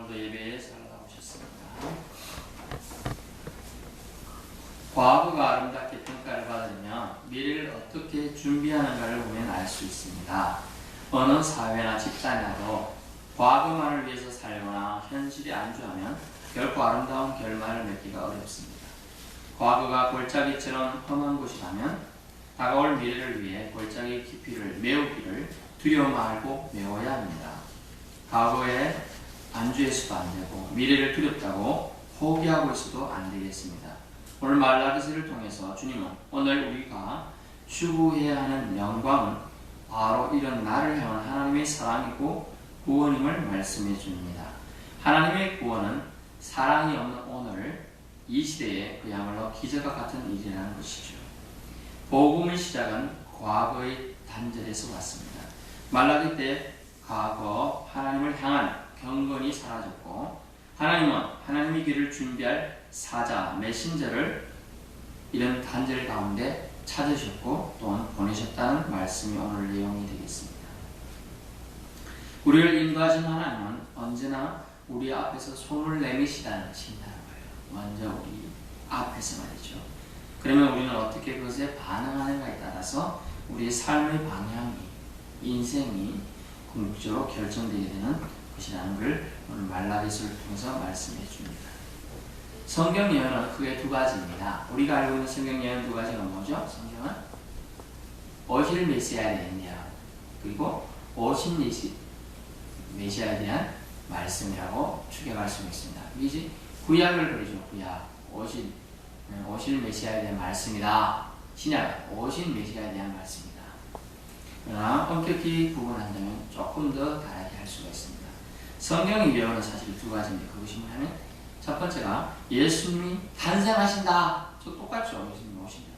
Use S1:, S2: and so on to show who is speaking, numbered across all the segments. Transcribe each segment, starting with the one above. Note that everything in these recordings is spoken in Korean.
S1: 오늘도 예배에 살아오셨습니다. 과거가 아름답게 평가를 받으려면 미래를 어떻게 준비하는가를 보면 알 수 있습니다. 어느 사회나 집단이라도 과거만을 위해서 살거나 현실에 안주하면 결코 아름다운 결말을 맺기가 어렵습니다. 과거가 골짜기처럼 험한 곳이라면 다가올 미래를 위해 골짜기 깊이를 메우기를 두려워 말고 메워야 합니다. 과거에 안주해서도 안 되고 미래를 두렵다고 포기하고 있어도 안 되겠습니다. 오늘 말라기서를 통해서 주님은 오늘 우리가 추구해야 하는 영광은 바로 이런 나를 향한 하나님의 사랑이고 구원임을 말씀해 줍니다. 하나님의 구원은 사랑이 없는 오늘 이 시대에 그야말로 기적과 같은 일이라는 것이죠. 복음의 시작은 과거의 단절에서 왔습니다. 말라기 때 과거 하나님을 향한 경건이 사라졌고 하나님은 하나님의 길을 준비할 사자, 메신저를 이런 단절 가운데 찾으셨고 또한 보내셨다는 말씀이 오늘 내용이 되겠습니다. 우리를 인도하신 하나님은 언제나 우리 앞에서 손을 내미시다는 거예요. 먼저 우리 앞에서 말이죠. 그러면 우리는 어떻게 그것에 반응하는가에 따라서 우리의 삶의 방향이, 인생이 궁극적으로 결정되게 되는 것이라는 걸 오늘 말라기서를 통해서 말씀해 줍니다. 성경 예언은 크게 두 가지입니다. 우리가 알고 있는 성경 예언 두 가지가 뭐죠? 성경은 오실 메시아에 대한 예언, 그리고 오신 메시아에 대한 말씀이라고 추격할 수 있습니다. 이제 구약을 그리죠. 구약 오실 메시아에 대한 말씀이다. 신약은 오신 메시아에 대한 말씀이다. 그러나 엄격히 구분한다면 조금 더 다르게 할 수가 있습니다. 성경의 예언은 사실 두 가지인데 그것이 뭐냐면 첫 번째가 예수님이 탄생하신다. 저 똑같죠. 예수님이 오신다.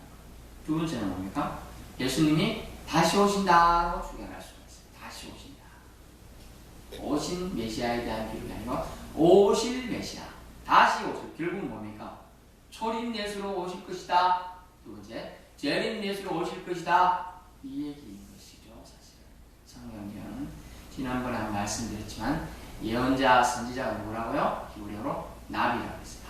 S1: 두 번째는 뭡니까? 예수님이 다시 오신다고 추격할 수가 있어요. 다시 오신다. 오신 메시아에 대한 기록이 아니고 오실 메시아. 다시 오실. 결국은 뭡니까? 초림 예수로 오실 것이다. 두 번째, 재림 예수로 오실 것이다. 이 얘기인 것이죠. 사실 성경 예언은 지난번에 한 말씀드렸지만 예언자, 선지자가 누구라고요? 히브리어로 나비라고 했어요.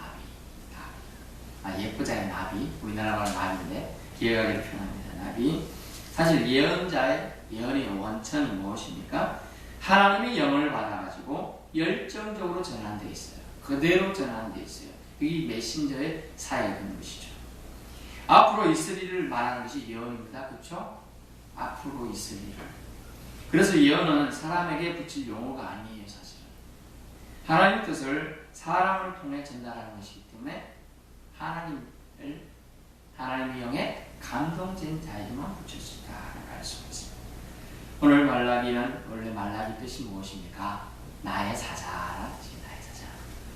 S1: 나비. 예쁘장의 나비. 우리나라 말은 나비인데 기억하게 표현합니다. 나비. 사실 예언자의 예언의 원천이 무엇입니까? 하나님의 영을 받아가지고 열정적으로 전환되어 있어요. 그대로 전환되어 있어요. 이 메신저의 사역인 것이죠. 앞으로 있을 일을 말하는 것이 예언입니다. 그렇죠? 앞으로 있을 일을. 그래서 예언은 사람에게 붙일 용어가 아니에요. 사실은. 하나님의 뜻을 사람을 통해 전달하는 것이기 때문에 하나님의 영에 감동된 자에게만 붙일 수 있다라고 할 수가 있습니다. 오늘 말라기는 원래 말라기 뜻이 무엇입니까? 나의 사자라는 뜻입니다. 나의 사자.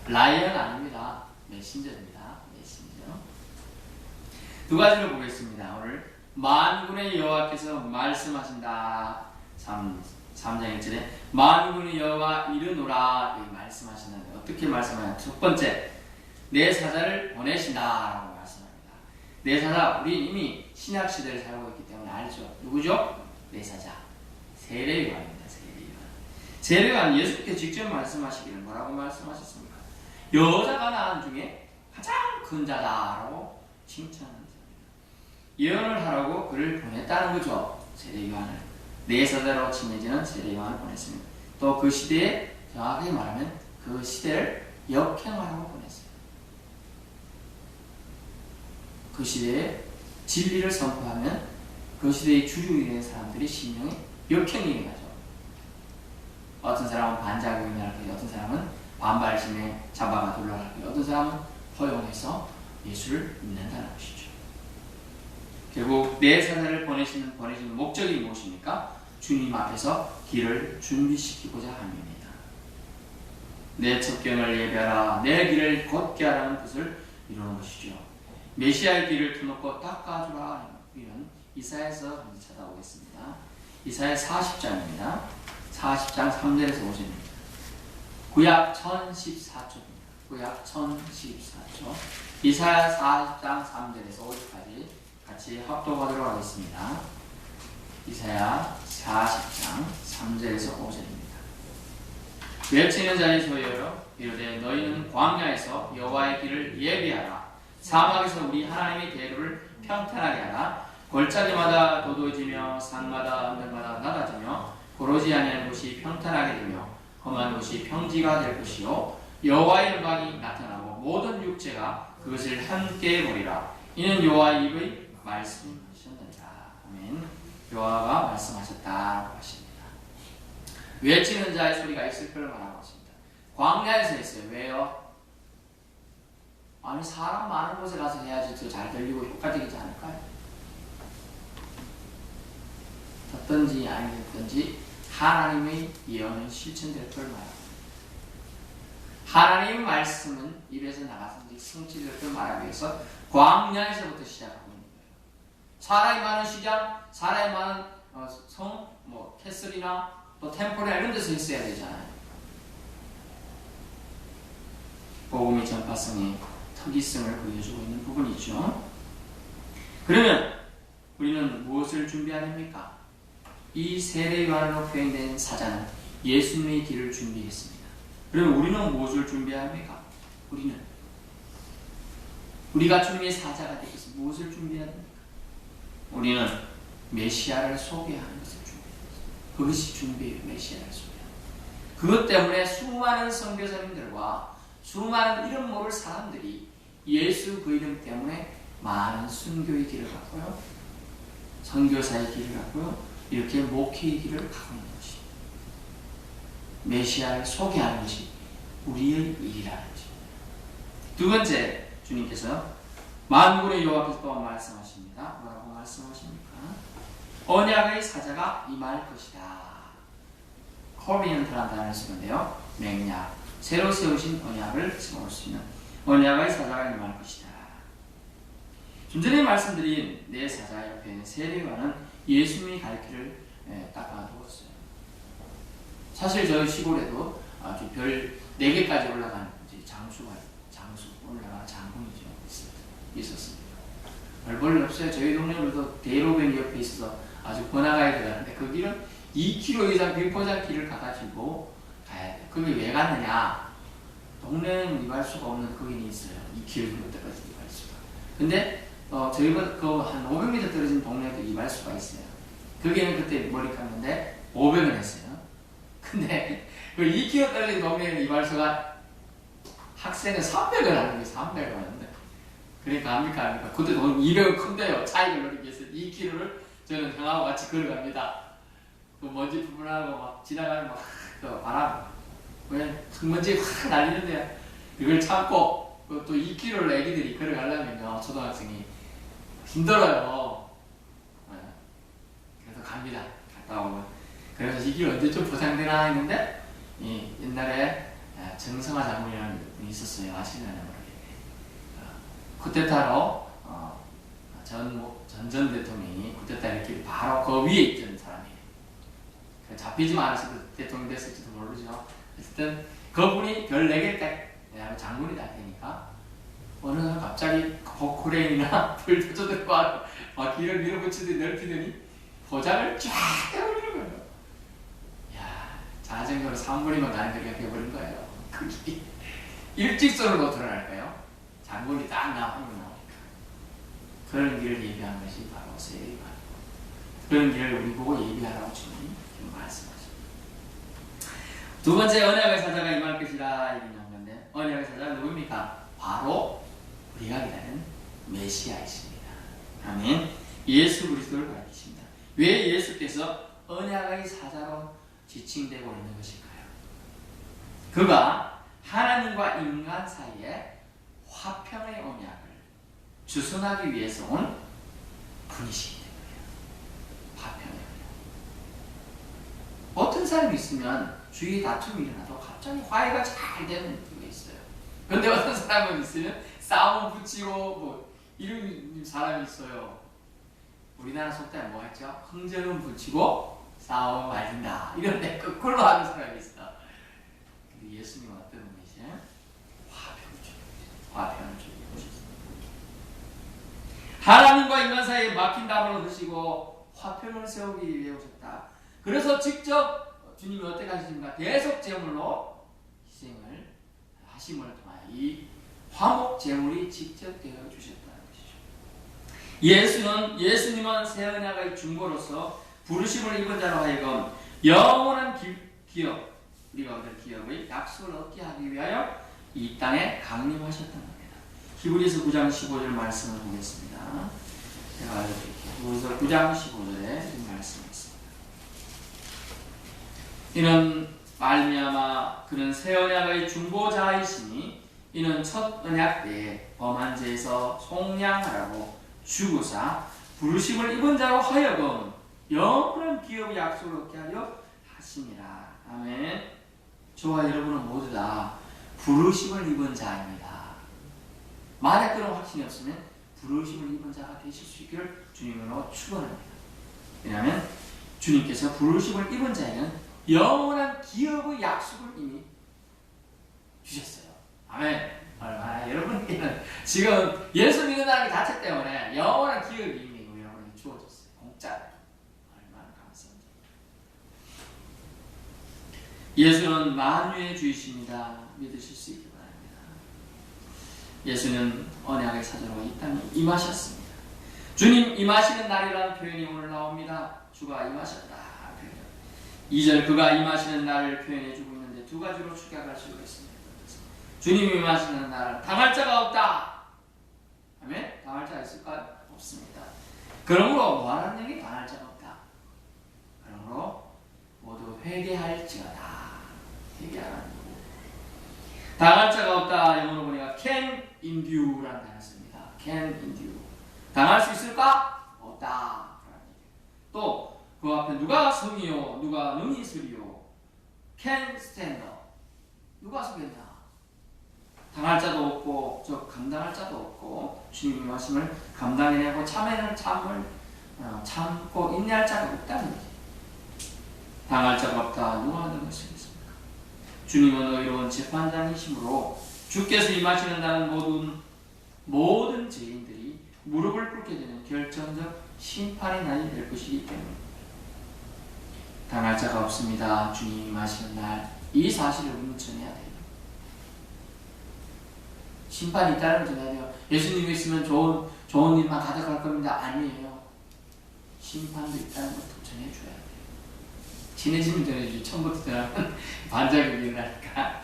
S1: 라이언 아닙니다. 메신저입니다. 메신저. 두 가지를 보겠습니다. 오늘 만군의 여호와께서 말씀하신다. 3장 1절에 만군의 여호와 이르노라 여기 말씀하시는데 어떻게 말씀하냐? 첫 번째, 내 사자를 보내신다라고 말씀합니다. 내 사자, 우리 이미 신약 시대를 살고 있기 때문에 알죠. 누구죠? 내 사자. 세례요한입니다. 세례요한 예수께 직접 말씀하시기를 뭐라고 말씀하셨습니까? 여자가 낳은 중에 가장 큰 자다라고 칭찬하는 자입니다. 예언을 하라고 그를 보냈다는 거죠. 세례요한을. 네 사자로 칭해지는 세례요한을 보냈습니다. 또 그 시대에 정확하게 말하면 그 시대를 역행하라고 보냈어요. 그 시대에 진리를 선포하면 그 시대의 주류이 된 사람들이 심령이 역행이 가죠. 어떤 사람은 반작용이 할 거예요. 어떤 사람은 반발심에 잡아가 돌아갈 거예요. 어떤 사람은 허용해서 예수를 믿는다는 것이죠. 결국 내 사자를 보내시는 목적이 무엇입니까? 주님 앞에서 길을 준비시키고자 함입니다. 내 첩경을 예배하라, 내 길을 곧게 하라는 뜻을 이루는 것이죠. 메시아의 길을 터놓고 닦아주라. 이런 이사야에서 한번 찾아오겠습니다. 이사야 40장입니다. 40장 3절에서 5절입니다. 구약 1014초입니다. 구약 1014초. 이사야 40장 3절에서 5절까지 같이 합독하도록 하겠습니다. 이사야 40장 3절에서 5절입니다. 외치는 자의 소리여 이르되 너희는 광야에서 여호와의 길을 예비하라. 사막에서 우리 하나님의 대로를 평탄하게 하라. 골짜기마다 도도해지며 산마다 언덕마다 낮아지며 고르지 아니하는 곳이 평탄하게 되며 험한 곳이 평지가 될 것이요 여호와의 영광이 나타나고 모든 육체가 그것을 함께 보리라. 이는 여호와의 입의 말씀이셨느니라. 아멘. 여호와가 말씀하셨다고 하십니다. 외치는 자의 소리가 있을 걸 말하고 있습니다. 광야에서 했어요. 왜요? 아니 사람 많은 곳에 가서 해야지 더 잘 들리고 효과적이지 않을까요? 듣든지 아니 듣든지 하나님의 예언은 실천될 걸 말합니다. 하나님의 말씀은 입에서 나가서 성취될 걸 말하기 위해서 광야에서부터 시작하고 있는 거예요. 사람이 많은 시장, 사람이 많은 성, 캐슬이나 또 템플이나 이런 데서 있어야 되잖아요. 복음의 전파성의 특이성을 보여주고 있는 부분이죠. 그러면 우리는 무엇을 주준비해야 됩니까? 이 세례 요한으로 표현된 사자는 예수님의 길을 준비했습니다. 그러면 우리는 무엇을 준비해야 합니까? 우리가 주님의 사자가 되기 위해서 무엇을 준비해야 됩니까? 우리는 메시아를 소개하는 것을 준비합니다. 그것이 준비예요. 메시아를 소개하는 것. 그것 때문에 수많은 선교사님들과 수많은 이름 모를 사람들이 예수 그 이름 때문에 많은 순교의 길을 갔고요, 선교사의 길을 갔고요, 이렇게 목회의 길을 가고 있는 것입니다. 메시아를 소개하는 것이 우리의 일이라는 것입니다. 두 번째, 주님께서 만군의 여호와께서 또 말씀하십니다. 뭐라고 말씀하십니까? 언약의 사자가 임할 것이다. 코비넌트라는 단어를 쓰는데요. 맹약, 새로 세우신 언약을 세울 수 있는 언약의 사자가 임할 것이다. 좀 전에 말씀드린 네 사자 옆에 있는 세례요한은 예수님이 갈 길을 닦아두었어요. 사실 저희 시골에도 아주 별 4개까지 올라가는 장수 올라가는 장군이죠. 있었습니다. 별볼일 없어요. 저희 동네로도 대로변 옆에 있어서 아주 번화가에 들어가는데 그 길은 2km 이상 비포장 길을 가가지고 가야 돼요. 그게 왜 갔느냐? 동네는 이발소가 없는 거기는 있어요. 2km 떨어진 이발소가. 근데 저희가 한 500m 떨어진 동네에도 이발소가 있어요. 거기는 그때 머리 감는데 500원 했어요. 근데 그 2km 떨어진 동네에는 이발소가 학생은 300원 하는 거예요. 300원. 그러니까 합니까? 그때 돈 200원 큰데요. 차익을 노리기 위해서 2km를 저는 형하고 같이 걸어갑니다. 그 먼지 부분하고 막 지나가는 막 바람, 왜 흙먼지 확 날리는데 그걸 참고 또 2km를 애기들이 걸어가려면요, 초등학생이 힘들어요. 그래서 갑니다. 갔다 오면. 그래서 이 길 언제쯤 보상되나 했는데, 옛날에 정성화 장군이라는 분이 있었어요. 아시나요? 쿠데타로 전 대통령이 쿠데타 일으키기 바로 그 위에 있던 사람이에요. 잡히지만 않았어도 대통령 됐을지도 모르죠. 어쨌든 그분이 별 4개 장군이 다 되니까 어느 날 갑자기 코레인이나 불도저들 막 길을 밀어붙이더니 넓히더니 포장을 쫙 해버리는 거예요. 이야, 자전거로 3분이면 가는 거리가 되어버린 거예요. 그 길이 일직선으로 드러날까요? 장군이 딱 나오니까 그런 길을 예비한 것이 바로 세례요한. 그런 길을 우리 보고 예비하라고 주님이 말씀하십니다. 두 번째, 언약의 사자가 임할 것이라 얘기한 건데, 언약의 사자가 누굽니까? 바로 우리가 기다리는 메시아이십니다. 아멘. 예수 그리스도를 가리키십니다. 왜 예수께서 언약의 사자로 지칭되고 있는 것일까요? 그가 하나님과 인간 사이에 화평의 언약을 주선하기 위해서 온 분이시기 때문이에요. 화평의 언약. 어떤 사람이 있으면 주위에 다툼이 일어나도 갑자기 화해가 잘 되는 게 있어요. 그런데 어떤 사람은 있으면 싸움 붙이고 이런 사람이 있어요. 우리나라 속담에 뭐 했죠? 흥정은 붙이고 싸움은 말린다. 이런데 거꾸로 하는 사람이 있어. 근데 예수님은 어떤 분이세요? 화평을 주셨습니다. 하나님과 인간 사이에 막힌 담을 드시고 화평을 세우기 위해 오셨다. 그래서 직접 주님이 어떻게 하십니까? 대속 제물로 하심을 통하여 이 화목 제물이 직접 되어 주셨다는 것이죠. 예수님은 새 언약의 중보로서 부르심을 입은 자로 하여금 영원한 기업, 우리가 얻을 기업의 약속을 얻게 하기 위하여 이 땅에 강림하셨던 겁니다. 히브리서 9장 15절 말씀을 보겠습니다. 제가 알려드릴게요. 히브리서 9장 15절에 말씀이 있습니다. 이는 말미암아 그는 새 언약의 중보자이시니 이는 첫 언약 때에 범한 죄에서 속량하라고 죽으사 부르심을 입은 자로 하여금 영원한 기업의 약속을 얻게 하려 하심이라. 아멘. 저와 여러분은 모두 다 부르심을 입은 자입니다. 만약 그런 확신이 없으면 부르심을 입은 자가 되실 수 있기를 주님으로 축원합니다. 왜냐하면 주님께서 부르심을 입은 자에게는 영원한 기업의 약속을 이미 주셨어요. 아멘. 얼마나 여러분께는 지금 예수 믿는다는 게 자체 때문에 영원한 기업이 이미 여러분에게 주어졌어요. 공짜로. 얼마나 감사합니다. 예수는 만유의 주이십니다. 믿으실 수 있기 바랍니다. 예수는 언약의 사자로 이 땅에 임하셨습니다. 주님 임하시는 날이라는 표현이 오늘 나옵니다. 주가 임하셨다. 2절 그가 임하시는 날을 표현해주고 있는데 두 가지로 축약할 수가 있습니다. 주님 임하시는 날 당할 자가 없다. 아멘? 당할 자가 있을까요? 없습니다. 그러므로 뭐하는 얘기? 당할 자가 없다. 그러므로 모두 회개할지어다. 회개하라는 거고. 당할 자가 없다. 영어로 보니까 can endure라는 단어 씁니다. can endure. 당할 수 있을까? 없다. 또 그 앞에 누가 성이요 누가 능히 서리요 can stand up. 누가 서겠냐? 당할 자도 없고 저 감당할 자도 없고 주님의 말씀을 감당해내고 참을 참고 인내할 자가 없다는 거지. 당할 자가 없다. 누가 하는 것이겠습니까? 주님은 의로운 재판장이시므로 주께서 임하시는 날은 모든 죄인들이 무릎을 꿇게 되는 결정적 심판의 날이 될 것이기 때문입니다. 당할 자가 없습니다. 주님이 임하시는 날 이 사실을 우리는 전해야 돼요. 심판이 있다는 걸 전해야 돼요. 예수님이 있으면 좋은 일만 가득할 겁니다. 아니에요. 심판도 있다는 것도 전해줘야 돼요. 친해지면 전해주지. 처음부터 전하면 반작용이 일어나니까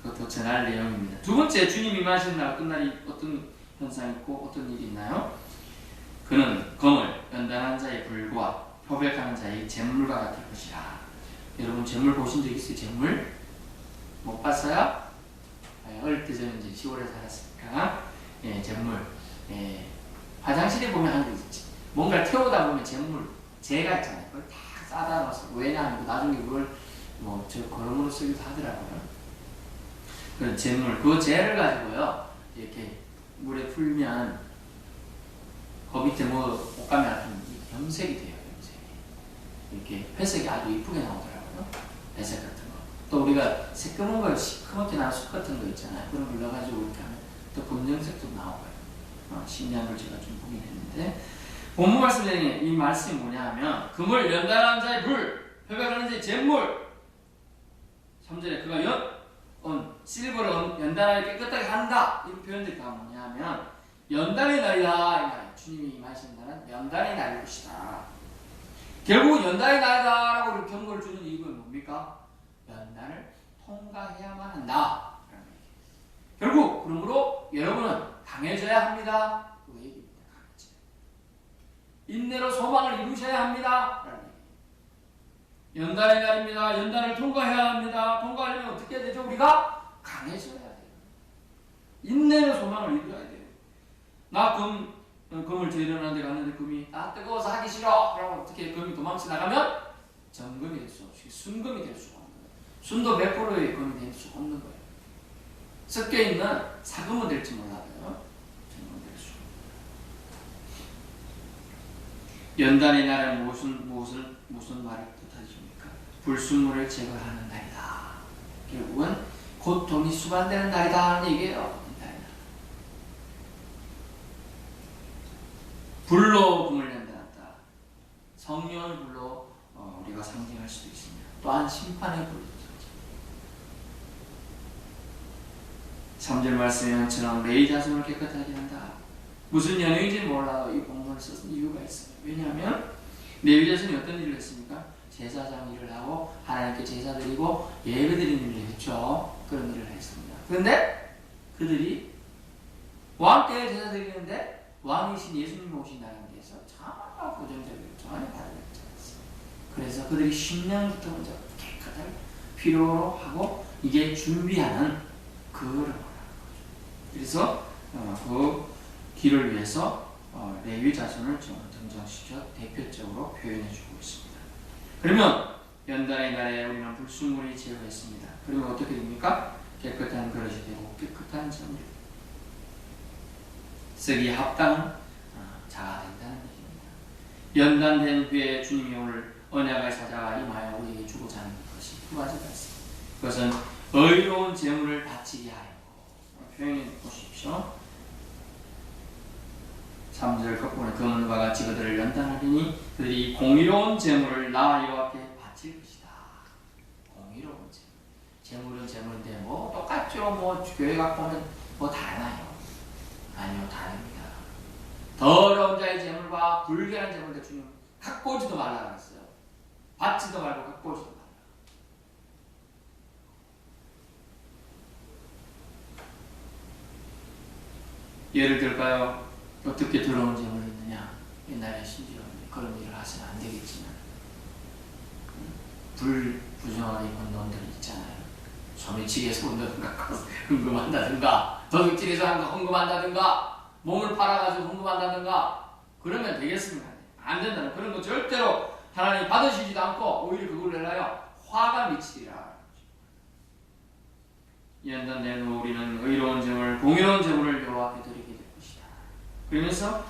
S1: 그것도 전할 내용입니다. 두 번째, 주님 임하시는 날 어떤 날이 어떤 현상이 있고 어떤 일이 있나요? 그는 검을 연단한 자의 불과 표백하는 자의 잿물과 같을 것이라. 여러분 잿물 보신 적 있어요? 잿물? 못 봤어요? 어릴 때 저는 이제 시골에 살았으니까 잿물. 화장실에 보면 하는 거 있지. 뭔가를 태우다 보면 잿물, 재가 있잖아요. 그걸 다 싸다 놔서 왜냐하면 나중에 그걸 저 걸음으로 쓰기도 하더라고요. 그 잿물, 그 재를 가지고요 이렇게 물에 풀면 그 밑에 옷감이 같은 염색이 돼요. 이렇게 회색이 아주 이쁘게 나오더라고요. 회색 같은 거. 또 우리가 새까만 거, 시커멓게 나는 숯 같은 거 있잖아요. 그런 걸 넣어가지고 이렇게 하면 또 검정색도 나오고요. 신기한 걸 제가 좀 보긴 했는데, 본문 말씀에 이 말씀이 뭐냐 하면, 금을 연단하는 자의 불, 표백하는 자의 잿물. 3절에 그가 실버를 연단하여 깨끗하게 한다. 이 표현들이 다 뭐냐 하면, 연단의 날이다. 이 말이에요. 주님이 임하시는 날은 연단의 날일 것이다. 결국 연단의 날이다라고 경고를 주는 이유가 뭡니까? 연단을 통과해야만 한다. 결국 그러므로 여러분은 강해져야 합니다. 그 얘기입니다. 인내로 소망을 이루셔야 합니다. 연단의 날입니다. 연단을 통과해야 합니다. 통과하려면 어떻게 해야 되죠? 우리가 강해져야 돼요. 인내로 소망을 이루어야 돼요. 나 금을 재련하는 데 갔는데 금이 뜨거워서 하기 싫어. 그러면 어떻게 금이 도망쳐 나가면 정금이 될 수 없이 순금이 될 수가 없는 거예요. 순도 100%의 금이 될 수가 없는 거예요. 섞여 있는 사금은 될지 몰라도요. 정금이 될 수 없는 거예요. 연단의 날은 무슨 말을 뜻하십니까? 불순물을 제거하는 날이다. 결국은 고통이 수반되는 날이다 하는 얘기예요. 불로 금을 연단한다. 성령의 불로 우리가 상징할 수도 있습니다. 또한 심판의 불로 3절 말씀에처럼 레위 자손을 깨끗하게 한다. 무슨 연유인지 몰라도 이 본문을 썼은 이유가 있어요. 왜냐하면 레위 자손이 어떤 일을 했습니까? 제사장 일을 하고 하나님께 제사 드리고 예배 드리는 일을 했죠. 그런 일을 했습니다. 그런데 그들이 왕께 제사 드리는데 왕이신 예수님이 오신다는 데서 정말 고정적이고 전혀 다르게 했어요. 그래서 그들이 10년부터 먼저 깨끗하게 필요로 하고 이게 준비하는 그거를 말하는 거죠. 그래서 그 길을 위해서 레위 자손을 좀 등장시켜 대표적으로 표현해주고 있습니다. 그러면 연단의 날에 우리는 불순물이 제거했습니다. 그러면 어떻게 됩니까? 깨끗한 그릇이 되고 깨끗한 점이 쓰기 합당한 자가 된다는 것입니다. 연단된 후에 주님이 오늘 언약의 사자가 임하여 우리에게 주고자 하는 것이 두 가지가 있습니다. 그것은 의로운 제물을 바치게 하여 표현해 보십시오. 3절 끝부분에 그문과 같이 그들을 연단하리니 그들이 공의로운 제물을 나 여호와께 바칠 것이다. 공의로운 제물. 제물은 제물인데 뭐 똑같죠. 뭐 교회 가 보면 뭐 다르나요? 아니요, 다릅니다. 더러운 자의 제물과 불결한 제물들 주님 갖고 오지도 말라 그랬어요. 받지도 말고 갖고 오지도 말라. 예를 들까요? 어떻게 더러운 제물이 있느냐? 옛날에 심지어 그런 일을 하시면 안 되겠지만 불부정하게 입은 놈들이 있잖아요. 소매치기에서 온다든가 헌금한다든가 도둑질에서 헌금한다든가 몸을 팔아가지고 헌금한다든가 그러면 되겠습니까? 안 된다는 그런 거 절대로 하나님 받으시지도 않고 오히려 그걸 내라요 화가 미치리라. 연단된 후 우리는 의로운 제물, 공의로운 제물을 여호와께 드리게 될 것이다. 그러면서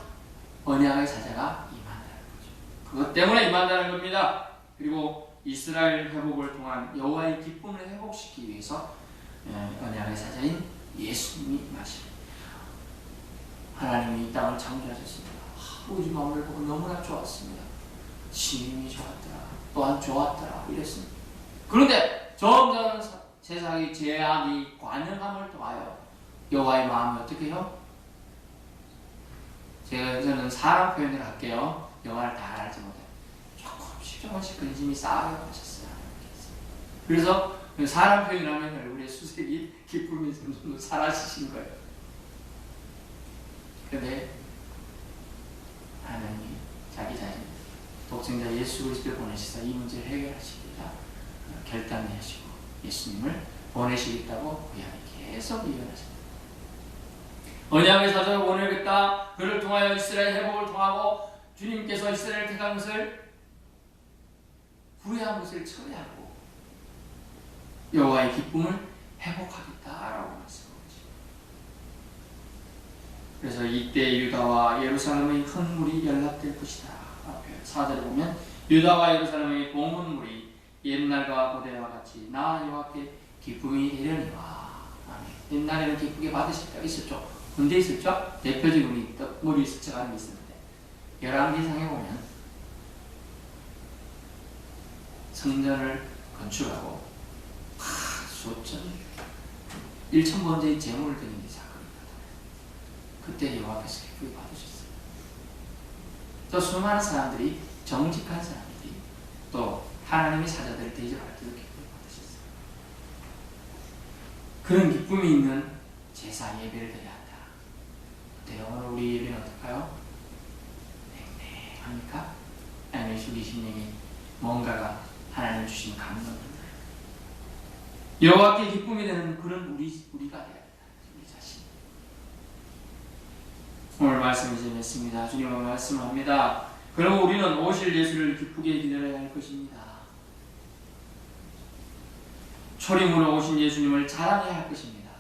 S1: 언약의 사자가 임한다는 거죠. 그것 때문에 임한다는 겁니다. 그리고 이스라엘 회복을 통한 여호와의 기쁨을 회복시키기 위해서 언약의 사자인 예수님이 임하십니다. 하나님이 이 땅을 창조하셨습니다. 우리 마음을 보고 너무나 좋았습니다. 신임이 좋았더라. 또한 좋았더라. 이랬습니다. 그런데 점점 세상의 죄악이 관영함을 통하여 여호와의 마음이 어떻게 해요? 저는 사람 표현을 할게요. 영화를 다 알지 못해요. 조금씩 근심이 쌓여 가셨어요. 그래서 사람 표현하면 얼굴에 수색이 기쁨이 점점 사라지신 거예요. 그런데 하나님이 자기 자신 독생자 예수 그리스도를 보내시사 이 문제를 해결하시기가 결단하시고 예수님을 보내시겠다고 구약에 계속 이어나십니다. 언약의 사자를 보내겠다. 그를 통하여 이스라엘 회복을 통하고 주님께서 이스라엘 택한 것을 후회한 것을 처리하고 여호와의 기쁨을 회복하겠다라고 말씀하십니다. 그래서 이때 유다와 예루살렘의 흥물이 연락될 것이다. 4절에 보면 유다와 예루살렘의 봉헌물이 옛날과 고대와 같이 나 여호와께 기쁨이 되려니와. 옛날에는 기쁘게 받으실 때가 있었죠. 언제 있었죠? 대표적으로 떡물이 스쳐가는 게 있었는데 열왕기상에 보면 성전을 건축하고 수천 1,000번째의 제물을 드린 게 사건입니다. 그때 여호와께서 기쁘게 받으셨어요. 또 수많은 사람들이 정직한 사람들이 또 하나님의 사자들을 대접할 때도 기쁨을 받으셨어요. 그런 기쁨이 있는 제사 예배를 드려야 한다. 어때요? 오늘 우리 예배는 어떨까요? 냉랭합니까? 아니면 우리 심령이 뭔가가 하나님 주신 감동입니다. 여호와께 기쁨이 되는 그런 우리가 되어야 된다. 우리 자신. 오늘 말씀이 재밌습니다. 주님은 말씀합니다. 그럼 우리는 오실 예수를 기쁘게 기다려야 할 것입니다. 초림으로 오신 예수님을 자랑해야 할 것입니다.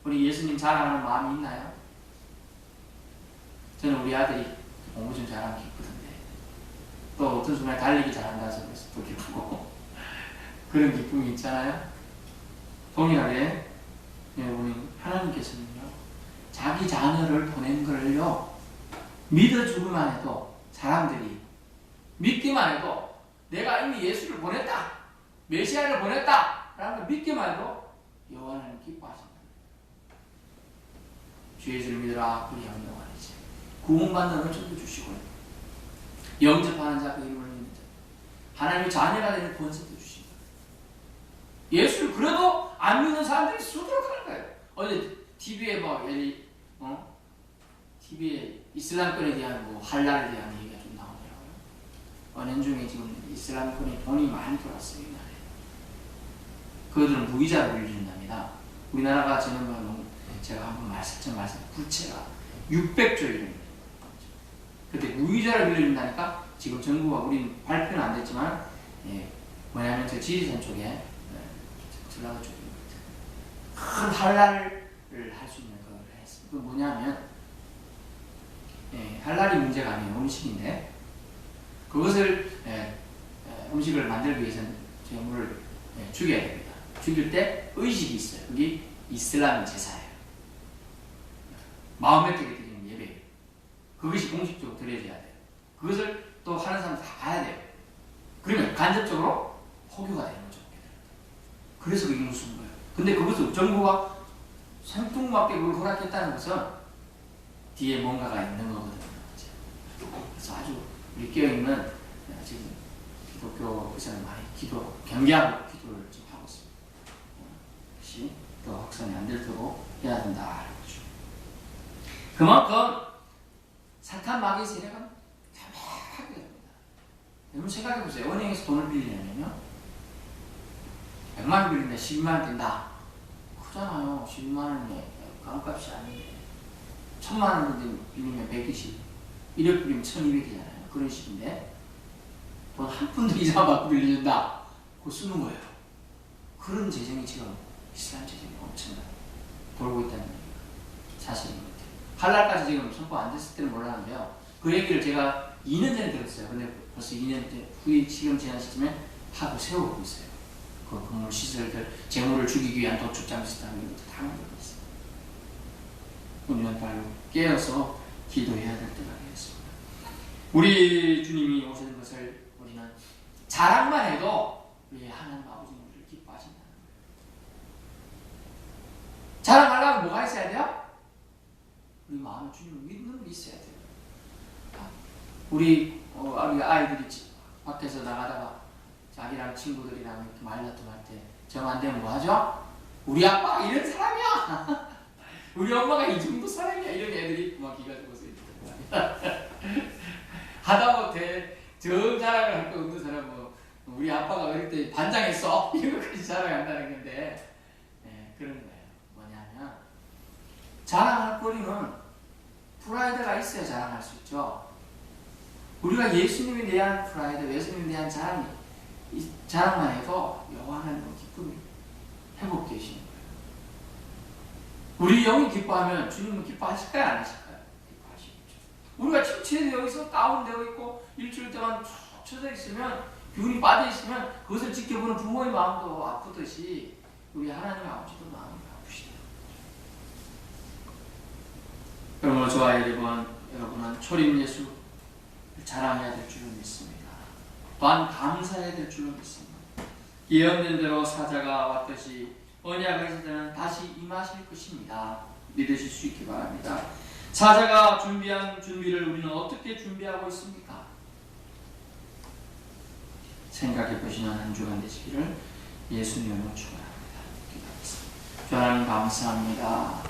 S1: 우리 예수님 자랑하는 마음이 있나요? 저는 우리 아들이 공부 좀 잘하면 기쁘던데 또 어떤 순간에 달리기 잘한다 해서 또 기쁘고 그런 기쁨이 있잖아요. 동일하게 여러분 하나님께서는요 자기 자녀를 보낸 걸요 믿어주기만 해도 사람들이 믿기만 해도 내가 이미 예수를 보냈다 메시아를 보냈다 라는 걸 믿기만 해도 여호와는 기뻐하신다. 주 예수를 믿으라 그리하면 영원이지. 구원받는 은총도 주시고요. 영접하는 자 그 이름을 믿는 자 하나님의 자녀가 되는 권세도 주시고 예수를 그래도 안 믿는 사람들이 수두룩하는 거예요. 어제 TV에 TV에 이슬람권에 대한 할랄에 대한 얘기가 좀 나오더라고요. 은연 중에 지금 이슬람권에 돈이 많이 들어왔어요. 이날에. 그들은 무이자로 빌려준답니다. 우리나라가 지난번에 제가 한번 말씀 부채가 600조 이릅니다. 그때 무이자로 빌려준다니까 지금 정부가 우리는 발표는 안 됐지만 뭐냐면 저 지리산 쪽에 전라도 쪽에 큰 할랄을 할 수 있는 그걸 했습니다. 그 뭐냐면 할랄이 문제가 아니에요. 음식인데 그것을 음식을 만들기 위해서는 제물을 죽여야 됩니다. 죽일 때 의식이 있어요. 그게 이슬람 제사예요. 마음에 되게 드리는 예배예요. 그것이 공식적으로 드려져야 돼요. 그것을 또 하는 사람 다 봐야 돼요. 그러면 간접적으로 포교가 되는 거죠. 그래서 그게 무슨 거예요. 근데 그것을 정부가 생뚱맞게 그걸 허락했다는 것은 뒤에 뭔가가 있는 거거든요. 그래서 아주 우리 깨어있는 지금 기독교 의사는 많이 경계하고 기도를 좀 하고 있습니다. 혹시 또 확산이 안 될 테고 해야 된다. 그만큼 사탄 마귀의 세력은 참하게 됩니다. 여러분 생각해보세요. 은행에서 돈을 빌리려면요 100만 원 빌리는데 12만 원 된다. 크잖아요. 12만 원이 감값이 아닌데 1000만 원 빌리면 120 1억 빌리면 1200이잖아요. 그런 식인데 돈 한 푼도 이자 받고 빌려준다. 그거 쓰는 거예요. 그런 재정이 지금 이슬람 재정이 엄청나게 돌고 있다는 얘기가 사실인 것 같아요. 할랄까지 지금 선포 안 됐을 때는 몰랐는데요. 그 얘기를 제가 2년 전에 들었어요. 근데 벌써 2년 후에 지금 지난 시점에 하고 세우고 있어요. 그 건물 시설들, 재물을 죽이기 위한 도축 잠시당 이런 것도 다 만들고 있어요. 우리는 빨리 깨어서 기도해야 될 때가 되겠습니다. 우리 주님이 오시는 것을 우리는 자랑만 해도 우리 하나님 아버지는 우리를 기뻐하신다는 거예요. 자랑하려면 뭐가 있어야 돼요? 우리 마음에 주님을 믿는 게 있어야 돼요. 우리 아이들이 밖에서 나가다가 자기랑 친구들이랑 이렇게 말다툼할 때 정 안 되면 뭐 하죠? 우리 아빠가 이런 사람이야. 우리 엄마가 이 정도 사람이야. 이런 애들이 막 기가 죽어서 하다못해 정 자랑을 할 거 없는 사람은 우리 아빠가 어릴 때 반장했어. 이런 것까지 자랑한다는 건데 그런 거예요. 뭐냐면 자랑할 거리는 프라이드가 있어야 자랑할 수 있죠. 우리가 예수님에 대한 프라이드, 예수님에 대한 자랑만 해도 여호와 하나님은 기쁨이 회복되시는 거예요. 우리 영이 기뻐하면 주님은 기뻐하실까요? 안 하실까요? 기뻐하시겠죠. 우리가 침체되어 있어 다운되어 있고 일주일 동안 쭉 쳐져 있으면 기운이 빠져 있으면 그것을 지켜보는 부모의 마음도 아프듯이 우리 하나님의 아버지도 마음이 아프시다. 그러므로 저와 여러분은 초림 예수 자랑해야 될 줄로 믿습니다. 또한 감사해야 될 줄로 믿습니다. 예언된 대로 사자가 왔듯이 언약의 세대는 다시 임하실 것입니다. 믿으실 수 있기 바랍니다. 사자가 준비한 준비를 우리는 어떻게 준비하고 있습니까? 생각해 보시는 한 주간 되시기를 예수님으로 축원합니다. 기도하겠습니다. 주 하나님 감사합니다.